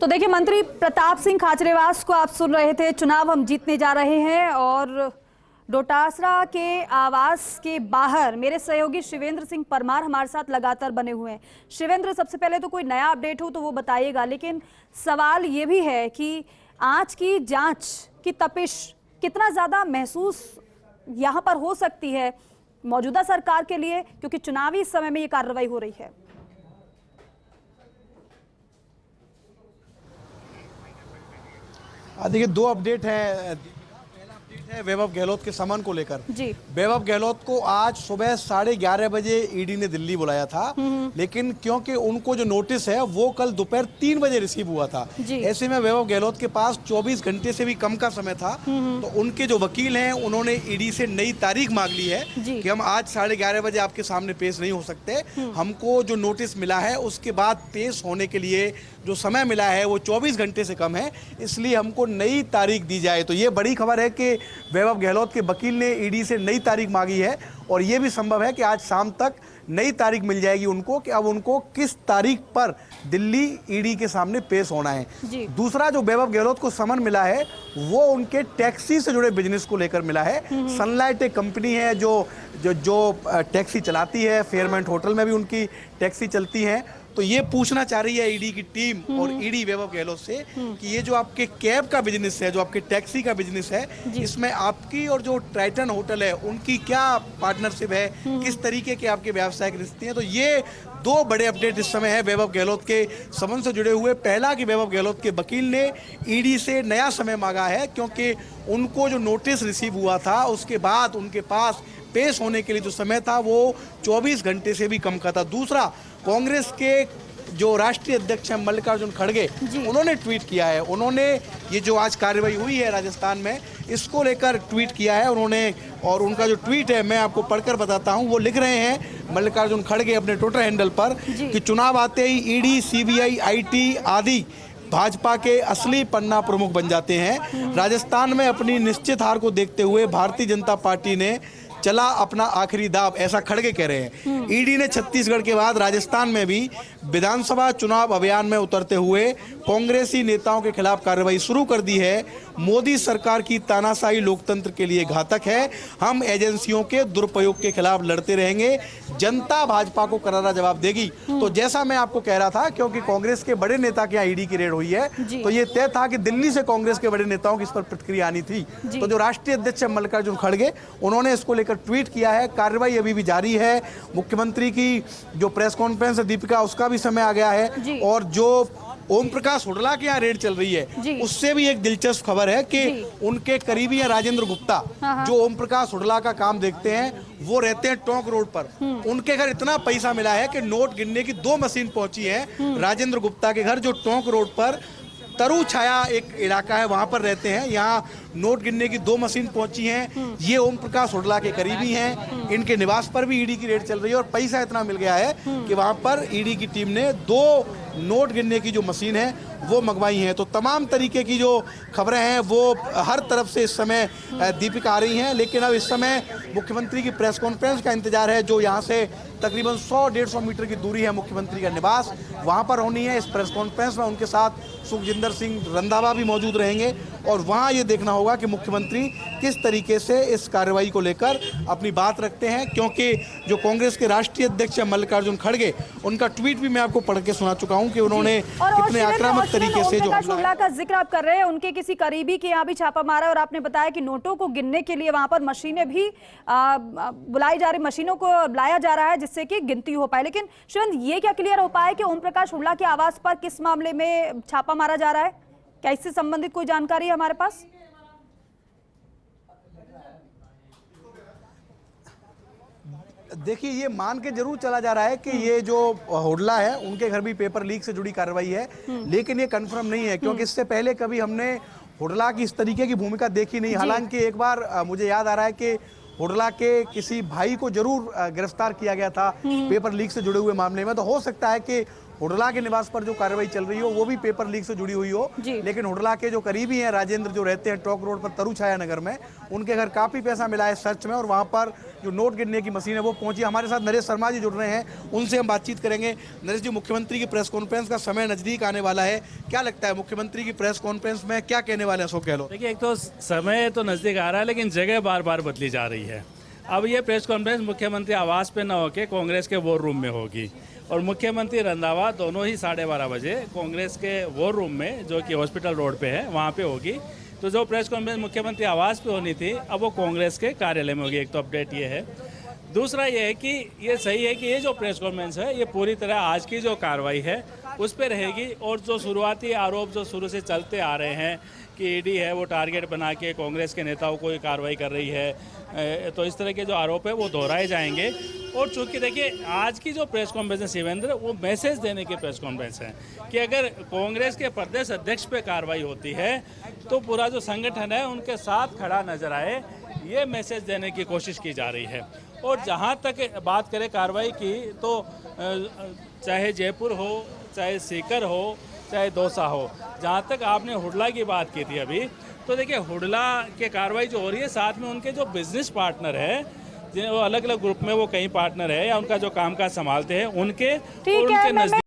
तो देखिए, मंत्री प्रताप सिंह खाचरेवास को आप सुन रहे थे। चुनाव हम जीतने जा रहे हैं और डोटासरा के आवास के बाहर मेरे सहयोगी शिवेंद्र सिंह परमार हमारे साथ लगातार बने हुए हैं। शिवेंद्र, सबसे पहले तो कोई नया अपडेट हो तो वो बताइएगा, लेकिन सवाल ये भी है कि आज की जांच की तपिश कितना ज्यादा महसूस यहाँ पर हो सकती है मौजूदा सरकार के लिए, क्योंकि चुनावी समय में ये कार्रवाई हो रही है। देखिए, दो अपडेट है। पहला अपडेट है वैभव गहलोत के समन को लेकर। जी, वैभव गहलोत को आज सुबह 11:30 बजे ईडी ने दिल्ली बुलाया था, लेकिन क्योंकि उनको जो नोटिस है वो कल दोपहर 3 बजे रिसीव हुआ था। ऐसे में वैभव गहलोत के पास 24 घंटे से भी कम का समय था। तो उनके जो वकील हैं उन्होंने ईडी से नई तारीख मांग ली है कि हम आज 11:30 बजे आपके सामने पेश नहीं हो सकते। हमको जो नोटिस मिला है उसके बाद पेश होने के लिए जो समय मिला है वो 24 घंटे से कम है, इसलिए हमको नई तारीख दी जाए। तो ये बड़ी खबर है कि वैभव गहलोत के वकील ने ईडी से नई तारीख मांगी है और ये भी संभव है कि आज शाम तक नई तारीख मिल जाएगी उनको कि अब उनको किस तारीख पर दिल्ली ईडी के सामने पेश होना है। दूसरा, जो वैभव गहलोत को समन मिला है वो उनके टैक्सी से जुड़े बिजनेस को लेकर मिला है। सनलाइट एक कंपनी है जो टैक्सी चलाती है, फेयरमेंट होटल में भी उनकी टैक्सी चलती है। तो ये पूछना चाह रही है ईडी की टीम और ईडी वैभव गहलोत से कि ये जो आपके कैब का बिजनेस है, जो आपके टैक्सी का बिजनेस है, इसमें आपकी और जो ट्राइटन होटल है उनकी क्या पार्टनरशिप है, किस तरीके के आपके व्यावसायिक रिश्ते हैं। तो ये दो बड़े अपडेट इस समय है वैभव गहलोत के संबंध से जुड़े हुए। पहला कि वैभव गहलोत के वकील ने ईडी से नया समय मांगा है, क्योंकि उनको जो नोटिस रिसीव हुआ था उसके बाद उनके पास पेश होने के लिए जो समय था वो 24 घंटे से भी कम का था। दूसरा, कांग्रेस के जो राष्ट्रीय अध्यक्ष हैं मल्लिकार्जुन खड़गे, उन्होंने ट्वीट किया है। उन्होंने ये जो आज कार्रवाई हुई है राजस्थान में, इसको लेकर ट्वीट किया है उन्होंने, और उनका जो ट्वीट है मैं आपको पढ़कर बताता हूं। वो लिख रहे हैं मल्लिकार्जुन खड़गे अपने ट्विटर हैंडल पर कि चुनाव आते ही ईडी, सीबीआई, आईटी आदि भाजपा के असली पन्ना प्रमुख बन जाते हैं। राजस्थान में अपनी निश्चित हार को देखते हुए भारतीय जनता पार्टी ने चला अपना आखिरी दाव, ऐसा खड़गे कह रहे हैं। ईडी ने छत्तीसगढ़ के बाद राजस्थान में भी विधानसभा चुनाव अभियान में उतरते हुए कांग्रेसी नेताओं के खिलाफ कार्रवाई शुरू कर दी है। मोदी सरकार की तानाशाही लोकतंत्र के लिए घातक है। हम एजेंसियों के दुरुपयोग के खिलाफ लड़ते रहेंगे। जनता भाजपा को करारा जवाब देगी। तो जैसा मैं आपको कह रहा था, क्योंकि कांग्रेस के बड़े नेता के यहाँ ईडी की रेड हुई है, तो ये तय था कि दिल्ली से कांग्रेस के बड़े नेताओं की इस पर प्रतिक्रिया आनी थी। तो जो राष्ट्रीय अध्यक्ष मल्लिकार्जुन खड़गे, उन्होंने इसको लेकर ट्वीट किया है। कार्रवाई अभी भी जारी है। मुख्यमंत्री की जो प्रेस कॉन्फ्रेंस है दीपिका, उसका भी समय आ गया है। और जो ओम प्रकाश हुड्डा के यहाँ रेड चल रही है, उससे भी एक दिलचस्प खबर है कि उनके करीबी हैं राजेंद्र गुप्ता, जो ओम प्रकाश हुड्डा का काम देखते हैं। वो रहते हैं टोंक रोड पर। उनके घर इतना पैसा मिला है कि नोट गिनने की 2 मशीन पहुंची है। राजेंद्र गुप्ता के घर, जो टोंक रोड पर तरु छाया एक इलाका है, वहां पर रहते हैं। यहाँ नोट गिनने की 2 मशीन पहुंची हैं। ये ओम प्रकाश हुड्डा के करीबी हैं। इनके निवास पर भी ईडी की रेड चल रही है और पैसा इतना मिल गया है कि वहां पर ईडी की टीम ने 2 नोट गिनने की जो मशीन है वो मंगवाई हैं। तो तमाम तरीके की जो खबरें हैं वो हर तरफ से इस समय दीपिका आ रही हैं। लेकिन अब इस समय मुख्यमंत्री की प्रेस कॉन्फ्रेंस का इंतजार है, जो यहाँ से तकरीबन 100-150 मीटर की दूरी है मुख्यमंत्री का निवास, वहाँ पर होनी है। इस प्रेस कॉन्फ्रेंस में उनके साथ सुखजिंदर सिंह रंधावा भी मौजूद रहेंगे और वहाँ ये देखना होगा कि मुख्यमंत्री किस तरीके से इस कार्रवाई को लेकर अपनी बात रखते हैं। क्योंकि जो कांग्रेस के राष्ट्रीय अध्यक्ष मल्लिकार्जुन खड़गे, उनका ट्वीट भी मैं आपको पढ़ के सुना चुका हूं कि उन्होंने कितने आक्रामक तरीके से जो हुड्डा का जिक्र आप कर रहे हैं, उनके किसी करीबी के यहाँ भी छापा मारा और आपने बताया कि नोटों को गिनने के लिए वहां पर मशीनें भी बुलाई जा रही, मशीनों को बुलाया जा रहा है जिससे कि गिनती हो पाए। लेकिन शिवेंद्र, ये क्या क्लियर हो पाया कि ओम प्रकाश हुड्डा के आवास पर किस मामले में छापा मारा जा रहा है? क्या इससे संबंधित कोई जानकारी है हमारे पास? देखिए, ये मान के जरूर चला जा रहा है कि ये जो हुड्डा है उनके घर भी पेपर लीक से जुड़ी कार्रवाई है, लेकिन ये कंफर्म नहीं है, क्योंकि इससे पहले कभी हमने हुड्डा की इस तरीके की भूमिका देखी नहीं। हालांकि एक बार मुझे याद आ रहा है कि हुड्डा के किसी भाई को जरूर गिरफ्तार किया गया था पेपर लीक से जुड़े हुए मामले में। तो हो सकता है कि हुडला के निवास पर जो कार्रवाई चल रही हो वो भी पेपर लीक से जुड़ी हुई हो, लेकिन हुडला के जो करीबी हैं राजेंद्र जो रहते हैं टॉक रोड पर तरु छाया नगर में, उनके घर काफी पैसा मिला है सर्च में और वहां पर जो नोट गिनने की मशीन है वो पहुंची। हमारे साथ नरेश शर्मा जी जुड़ रहे हैं, उनसे हम बातचीत करेंगे। नरेश जी, मुख्यमंत्री की प्रेस कॉन्फ्रेंस का समय नजदीक आने वाला है, क्या लगता है मुख्यमंत्री की प्रेस कॉन्फ्रेंस में क्या कहने वाले हैं अशोक गहलोत? देखिए, एक तो समय तो नज़दीक आ रहा है लेकिन जगह बार बार बदली जा रही है। अब ये प्रेस कॉन्फ्रेंस मुख्यमंत्री आवास पे न होकर कांग्रेस के वॉर रूम में होगी और मुख्यमंत्री रंधावा दोनों ही 12:30 बजे कांग्रेस के वॉर रूम में जो कि हॉस्पिटल रोड पे है वहाँ पे होगी। तो जो प्रेस कॉन्फ्रेंस मुख्यमंत्री आवास पे होनी थी अब वो कांग्रेस के कार्यालय में होगी। एक तो अपडेट ये है। दूसरा ये है कि ये सही है कि ये जो प्रेस कॉन्फ्रेंस है ये पूरी तरह आज की जो कार्रवाई है उस पर रहेगी और जो शुरुआती आरोप जो शुरू से चलते आ रहे हैं कि ईडी है वो टारगेट बना के कांग्रेस के नेताओं को ये कार्रवाई कर रही है, तो इस तरह के जो आरोप है वो दोहराए जाएंगे। और चूंकि देखिए आज की जो प्रेस कॉन्फ्रेंस है शिवेंद्र, वो मैसेज देने की प्रेस कॉन्फ्रेंस है कि अगर कांग्रेस के प्रदेश अध्यक्ष पे कार्रवाई होती है तो पूरा जो संगठन है उनके साथ खड़ा नजर आए, ये मैसेज देने की कोशिश की जा रही है। और जहाँ तक बात करें कार्रवाई की तो चाहे जयपुर हो, चाहे सीकर हो, चाहे दौसा हो, जहाँ तक आपने हुडला की बात की थी अभी, तो देखिए हुडला के कार्रवाई जो हो रही है साथ में उनके जो बिजनेस पार्टनर है, वो अलग अलग ग्रुप में वो कई पार्टनर है या उनका जो कामकाज संभालते हैं उनके और उनके नजदीक